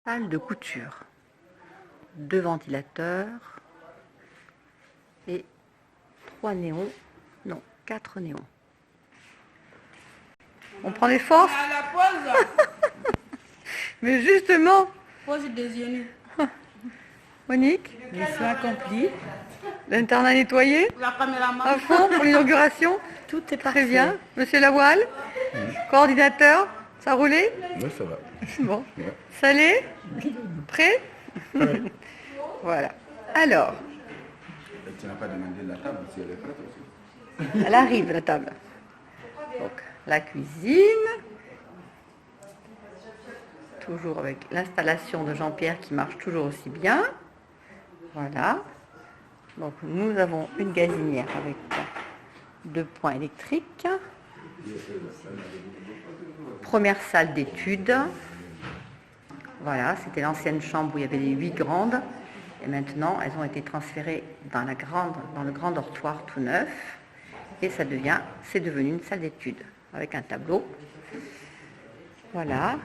Salle de couture. 2 ventilateurs et 3 néons. Non, 4 néons. On prend des forces. À la pause. Mais justement, Pause déjeuner. Monique, Mission accomplie. l'internat nettoyé La caméraman. à fond pour l'inauguration. Tout est Très parfait. bien. Monsieur Lavoile, coordinateur, ça a roulé? Oui, ça va. Bon. Ouais. Salé? Prêt? Ouais. Voilà. Alors, Et tu n'as pas demandé la table si elle est prête aussi. elle arrive la table. Donc, la cuisine. Toujours avec l'installation de Jean-Pierre qui marche toujours aussi bien. Voilà. Donc, nous avons une gazinière avec 2 points électriques. Première salle d'études. Voilà, c'était l'ancienne chambre où il y avait les 8 grandes. Et maintenant, elles ont été transférées dans le grand dortoir tout neuf. Et c'est devenu une salle d'études avec un tableau. Voilà.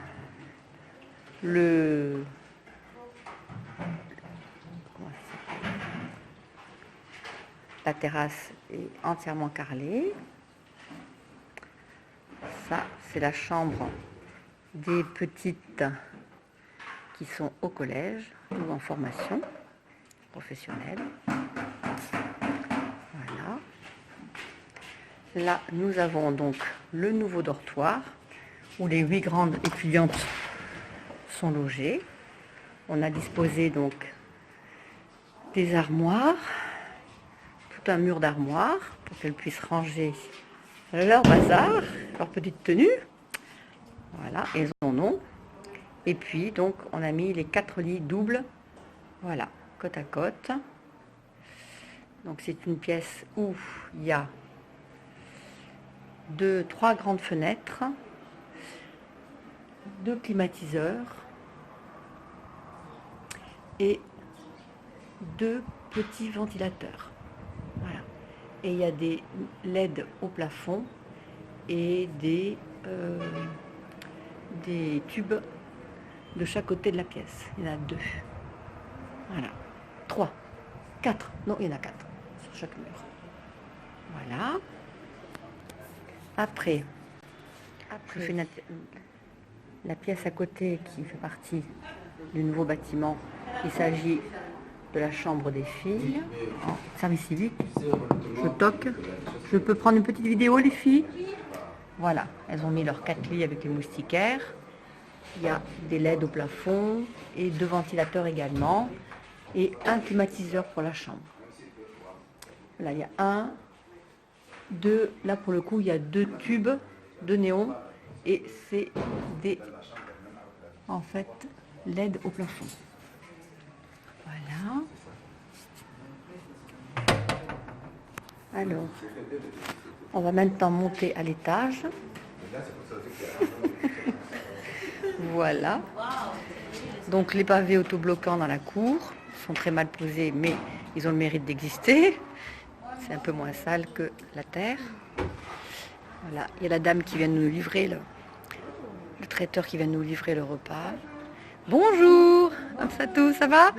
La terrasse est entièrement carrelée. Ça, c'est la chambre des petites qui sont au collège ou en formation professionnelle. Voilà. Là, nous avons donc le nouveau dortoir où les 8 grandes étudiantes sont logées. On a disposé donc des armoires, tout un mur d'armoires pour qu'elles puissent ranger leur bazar, leur petite tenue. Voilà, elles en ont. Et puis, donc, on a mis les 4 lits doubles, voilà, côte à côte. Donc, c'est une pièce où il y a 3 grandes fenêtres, 2 climatiseurs et 2 petits ventilateurs. Voilà. Et il y a des LED au plafond et des tubes de chaque côté de la pièce. Il y en a 2. Voilà. 3. 4. Non, il y en a 4 sur chaque mur. Voilà. Après je fais la pièce à côté qui fait partie du nouveau bâtiment. Il s'agit de la chambre des filles en service civique. Je toque. Je peux prendre une petite vidéo, les filles? Voilà. Elles ont mis leurs 4 lits avec les moustiquaires. Il y a des LED au plafond et 2 ventilateurs également et un climatiseur pour la chambre. Là, il y a 1, 2, là pour le coup, il y a 2 tubes de néon et c'est des, en fait, LED au plafond. Voilà. Alors, on va maintenant monter à l'étage. Voilà. Donc les pavés autobloquants dans la cour sont très mal posés, mais ils ont le mérite d'exister. C'est un peu moins sale que la terre. Voilà. Il y a la dame qui vient de nous livrer, le traiteur qui vient de nous livrer le repas. Bonjour, Amsatou, ça va?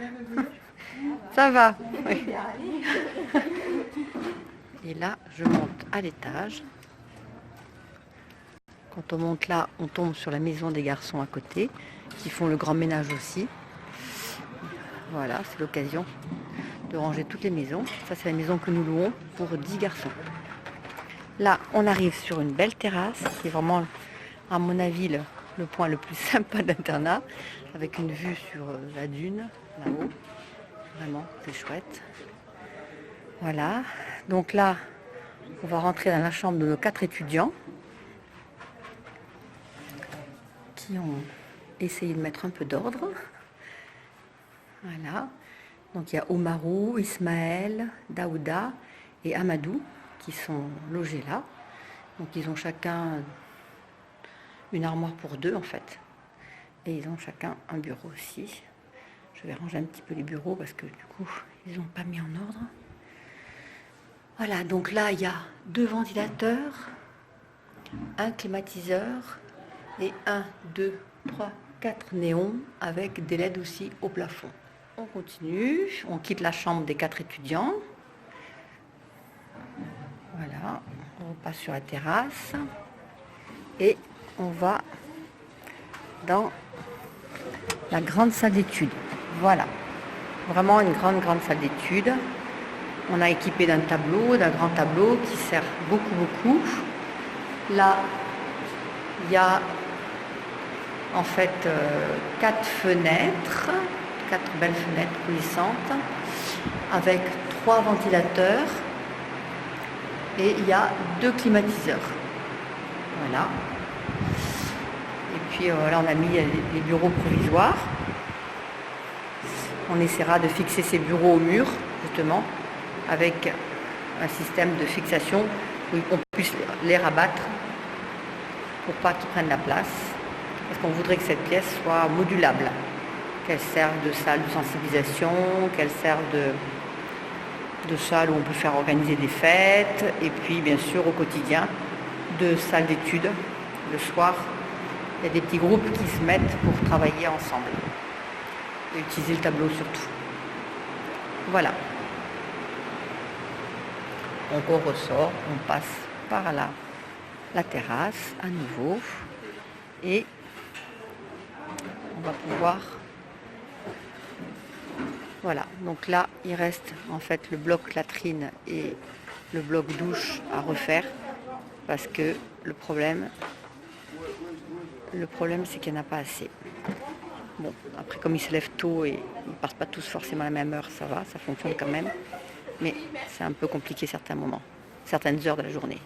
Ça va, oui. Et là, je monte à l'étage. Quand on monte là, on tombe sur la maison des garçons à côté, qui font le grand ménage aussi. Voilà, c'est l'occasion de ranger toutes les maisons. Ça, c'est la maison que nous louons pour 10 garçons. Là, on arrive sur une belle terrasse, qui est vraiment, à mon avis, le point le plus sympa d'internat, avec une vue sur la dune, là-haut. Vraiment, c'est chouette. Voilà. Donc là, on va rentrer dans la chambre de nos 4 étudiants, qui ont essayé de mettre un peu d'ordre. Voilà. Donc il y a Omarou, Ismaël, Daouda et Amadou qui sont logés là. Donc ils ont chacun une armoire pour 2 en fait. Et ils ont chacun un bureau aussi. Je vais ranger un petit peu les bureaux parce que du coup, ils n'ont pas mis en ordre. Voilà, donc là, il y a 2 ventilateurs, un climatiseur et 1, 2, 3, 4 néons avec des LED aussi au plafond. On continue, on quitte la chambre des 4 étudiants. Voilà, on passe sur la terrasse et on va dans la grande salle d'études. Voilà, vraiment une grande salle d'études. On a équipé d'un grand tableau qui sert beaucoup. Là, il y a en fait 4 fenêtres, 4 belles fenêtres coulissantes avec 3 ventilateurs et il y a 2 climatiseurs. Voilà. Et puis là on a mis les bureaux provisoires. On essaiera de fixer ces bureaux au mur justement avec un système de fixation où on puisse les rabattre pour pas qu'ils prennent la place. Parce qu'on voudrait que cette pièce soit modulable, qu'elle serve de salle de sensibilisation, qu'elle serve de salle où on peut faire organiser des fêtes, et puis bien sûr au quotidien, de salle d'études. Le soir, il y a des petits groupes qui se mettent pour travailler ensemble, et utiliser le tableau surtout. Voilà. Donc on ressort, on passe par la terrasse à nouveau, et on va pouvoir, voilà, donc là il reste en fait le bloc latrine et le bloc douche à refaire parce que le problème c'est qu'il n'y en a pas assez. Bon, après comme ils se lèvent tôt et ils ne partent pas tous forcément à la même heure, ça va, ça fonctionne quand même, mais c'est un peu compliqué certains moments, certaines heures de la journée.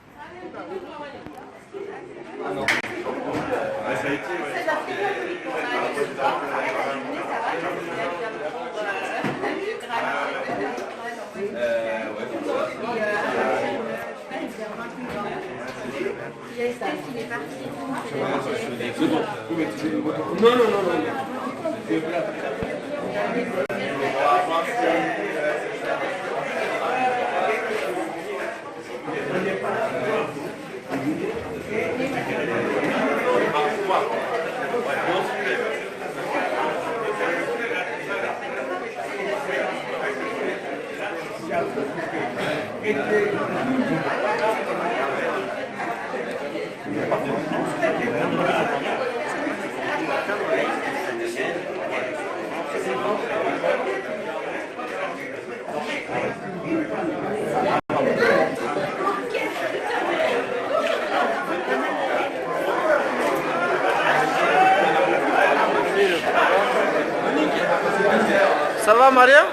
Ça va, Maria?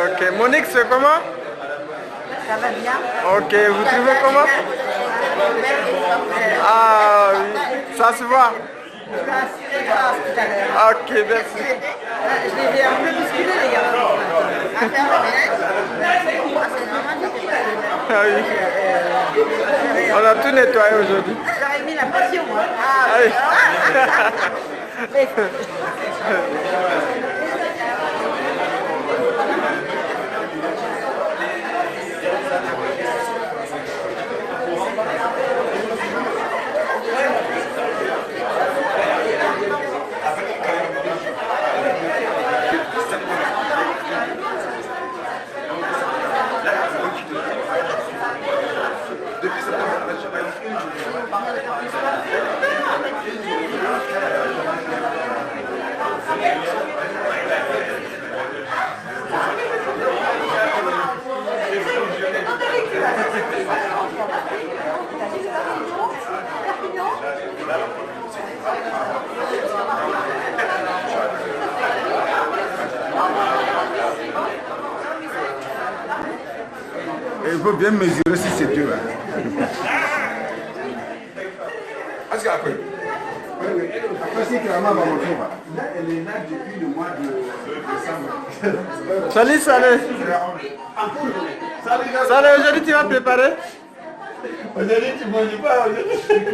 Ok, Monique, c'est comment? Ça va bien? Ok, vous trouvez comment? Ah oui, ça se voit. Ok, merci. Je les ai un peu bousculés les gars. Ah oui. On a tout nettoyé aujourd'hui. J'aurais mis la pression moi. Ah oui. Et il faut bien mesurer si c'est deux. Salut, salut. Salut, aujourd'hui tu vas préparer? Aujourd'hui, tu ne manges pas.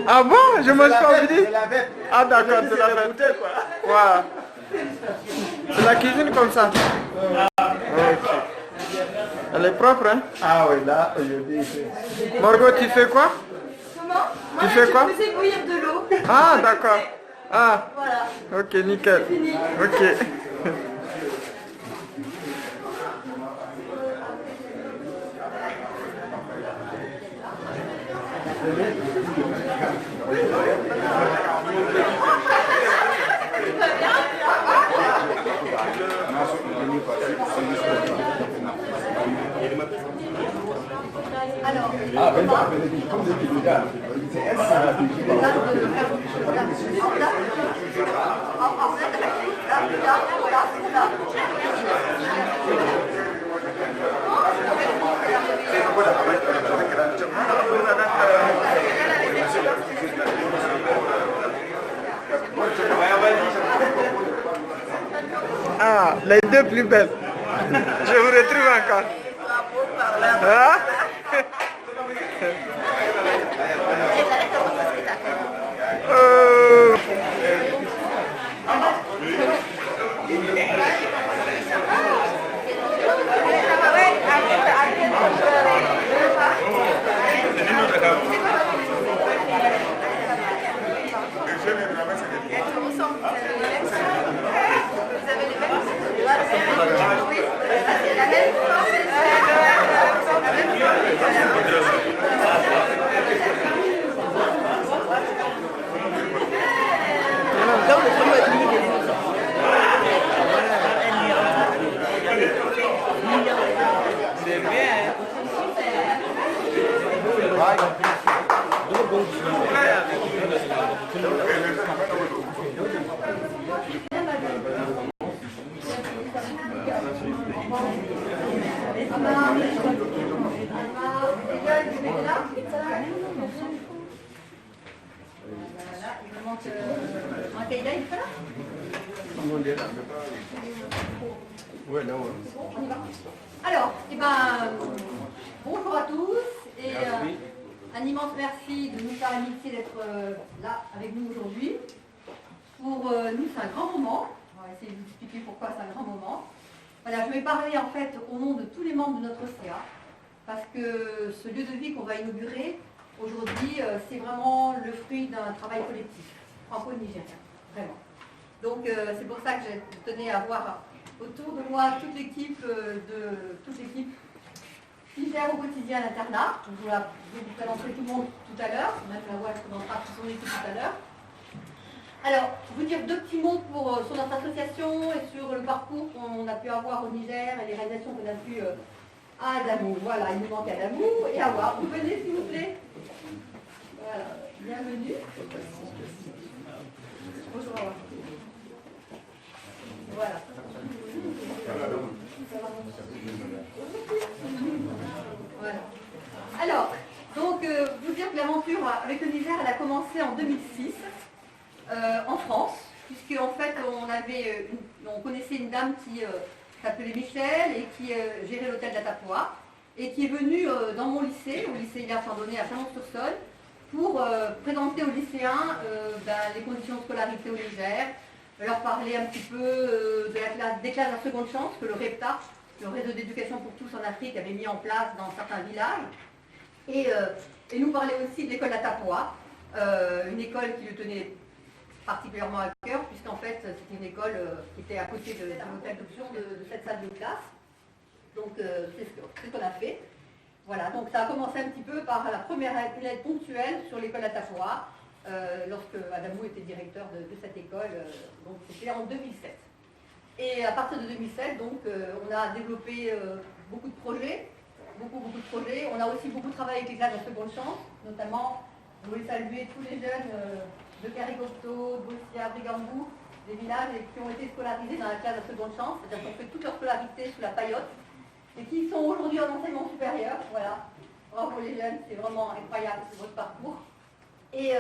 Ah bon? Je mange pas aujourd'hui? Ah d'accord, c'est la fête. Voilà. C'est la cuisine comme ça. Ok. Elle est propre, hein? Ah oui, là, aujourd'hui, Margot, tu fais quoi? Comment? Tu fais quoi? Je faisais bouillir de l'eau. Ah d'accord. Ah, Voilà. ok, nickel. Ok. Ah, les deux plus belles. Je vous retrouve encore. Hein? Oh. Alors, bonjour à tous et un immense merci de nous faire l'amitié d'être là avec nous aujourd'hui. Pour nous, c'est un grand moment. On va essayer de vous expliquer pourquoi c'est un grand moment. Voilà, je vais parler en fait au nom de tous les membres de notre CA, parce que ce lieu de vie qu'on va inaugurer aujourd'hui, c'est vraiment le fruit d'un travail collectif franco-nigérien, vraiment. Donc c'est pour ça que je tenais à voir autour de moi toute l'équipe qui gère au quotidien l'internat. Je vais vous présenter tout le monde tout à l'heure. Même la voix présentera toute son équipe tout à l'heure. Alors, vous dire deux petits mots sur notre association et sur le parcours qu'on a pu avoir au Niger et les réalisations qu'on a pu à Adamou. Voilà, il nous manque Adamou et Awa. Vous venez s'il vous plaît. Voilà, bienvenue. Bonjour Awa. Voilà. Voilà. Alors, donc, vous dire que l'aventure avec le Niger, elle a commencé en 2006, en France, puisque en fait, on connaissait une dame qui s'appelait Michel et qui gérait l'hôtel d'Atapoa, et qui est venue dans mon lycée, au lycée Hilaire Chardonnay à Chalon-sur-Saône, pour présenter aux lycéens les conditions de scolarité au Niger, leur parler un petit peu des classes à seconde chance que le REPTA, le réseau d'éducation pour tous en Afrique, avait mis en place dans certains villages, et nous parler aussi de l'école d'Atapoa, une école qui le tenait particulièrement à cœur, puisqu'en fait c'était une école qui était à côté de l'hôtel d'option de cette salle de classe. Donc c'est ce qu'on a fait. Voilà, donc ça a commencé un petit peu par la première aide ponctuelle sur l'école d'Atapoa, lorsque Adamou était directeur de cette école, donc c'était en 2007. Et à partir de 2007, donc, on a développé beaucoup de projets, beaucoup de projets. On a aussi beaucoup travaillé avec les classes de seconde chance, notamment, je voulais saluer tous les jeunes de Caricopto, Bossia, Brigambou, des villages qui ont été scolarisés dans la classe de seconde chance, c'est-à-dire qui ont fait toute leur scolarité sous la paillote, et qui sont aujourd'hui en enseignement supérieur. Voilà, bravo les jeunes, c'est vraiment incroyable votre parcours. Et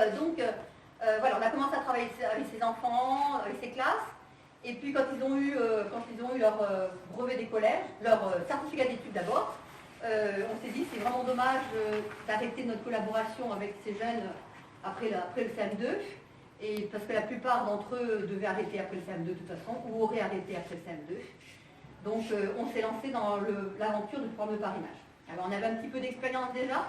voilà, on a commencé à travailler avec ces enfants, avec ces classes. Et puis quand ils ont eu leur brevet des collèges, leur certificat d'études d'abord, on s'est dit c'est vraiment dommage d'arrêter notre collaboration avec ces jeunes après le CM2, et parce que la plupart d'entre eux devaient arrêter après le CM2 de toute façon, ou auraient arrêté après le CM2. Donc on s'est lancé dans l'aventure du programme de parrainage. Alors on avait un petit peu d'expérience déjà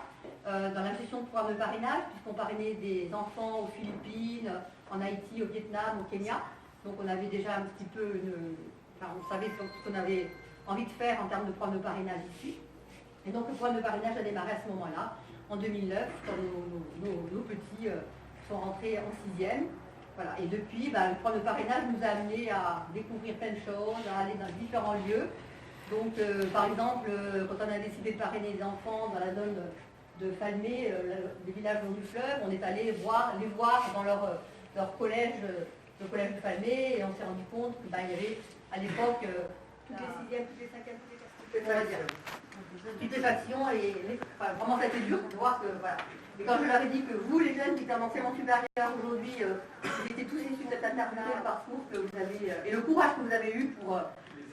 dans la gestion de programme de parrainage, puisqu'on parrainait des enfants aux Philippines, en Haïti, au Vietnam, au Kenya. Donc on avait déjà un petit peu on savait ce qu'on avait envie de faire en termes de programme de parrainage ici. Et donc le programme de parrainage a démarré à ce moment-là, en 2009, quand nos petits sont rentrés en 6e. Voilà. Et depuis, le programme de parrainage nous a amené à découvrir plein de choses, à aller dans différents lieux. Donc par exemple, quand on a décidé de parrainer les enfants dans la zone de Falmey, des villages long du fleuve, on est allé les voir dans leur collège, le collège de Falmey, et on s'est rendu compte qu'il y avait à l'époque toutes les 6e, toutes les 5e, toutes les stupéfaction et vraiment ça a été dur de voir que voilà. Et quand je leur ai dit que vous les jeunes qui étaient en enseignement supérieur aujourd'hui, vous étiez tous issus de cette intervention de parcours que vous avez et le courage que vous avez eu pour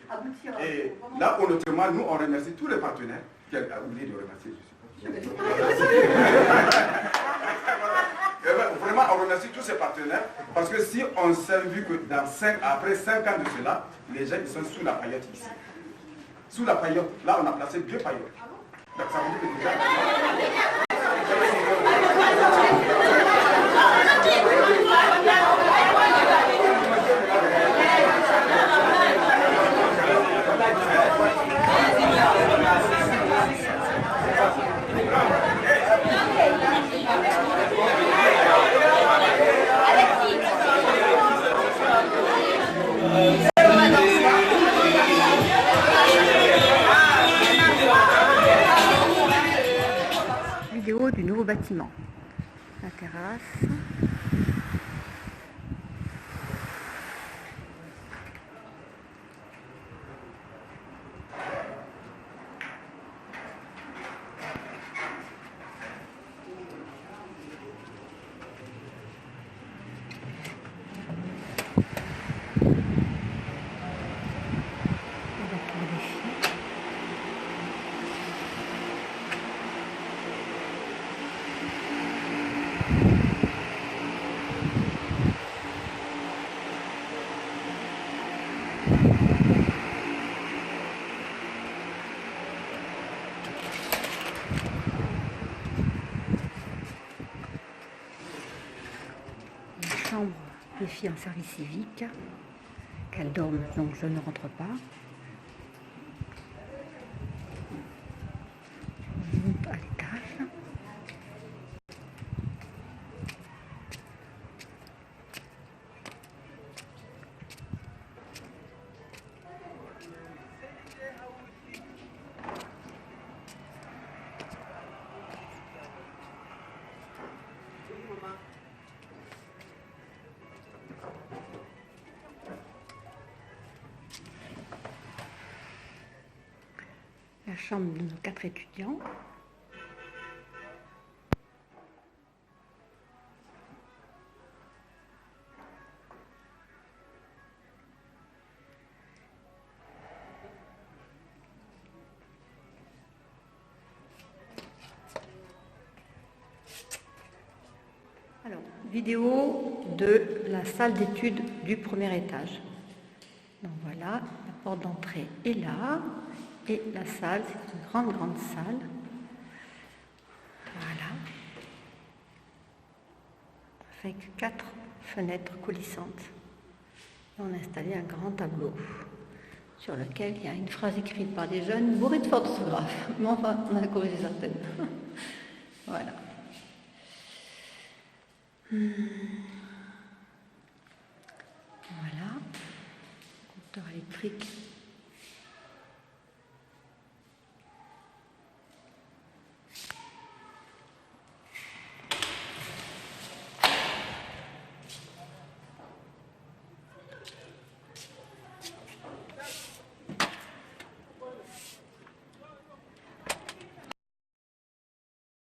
aboutir. Et là honnêtement, nous on remercie tous les partenaires qui ont oublié de remercier, je sais pas. Vraiment, on remercie tous ces partenaires parce que si on s'est vu que après 5 ans de cela, les gens ils sont sous la paillote ici. Sous la paillote, là on a placé 2 paillotes. Donc ça veut dire que déjà... Vidéo du nouveau bâtiment. La terrasse. Chambre des filles en service civique, qu'elles dorment, donc je ne rentre pas. On monte à l'étage. La chambre de nos 4 étudiants. Alors, vidéo de la salle d'études du premier étage. Donc voilà, la porte d'entrée est là. Et la salle, c'est une grande salle. Voilà. Avec 4 fenêtres coulissantes. Et on a installé un grand tableau sur lequel il y a une phrase écrite par des jeunes bourrés de fautes d'orthographe. Mais enfin, on a corrigé certaines. Voilà. Voilà. Compteur électrique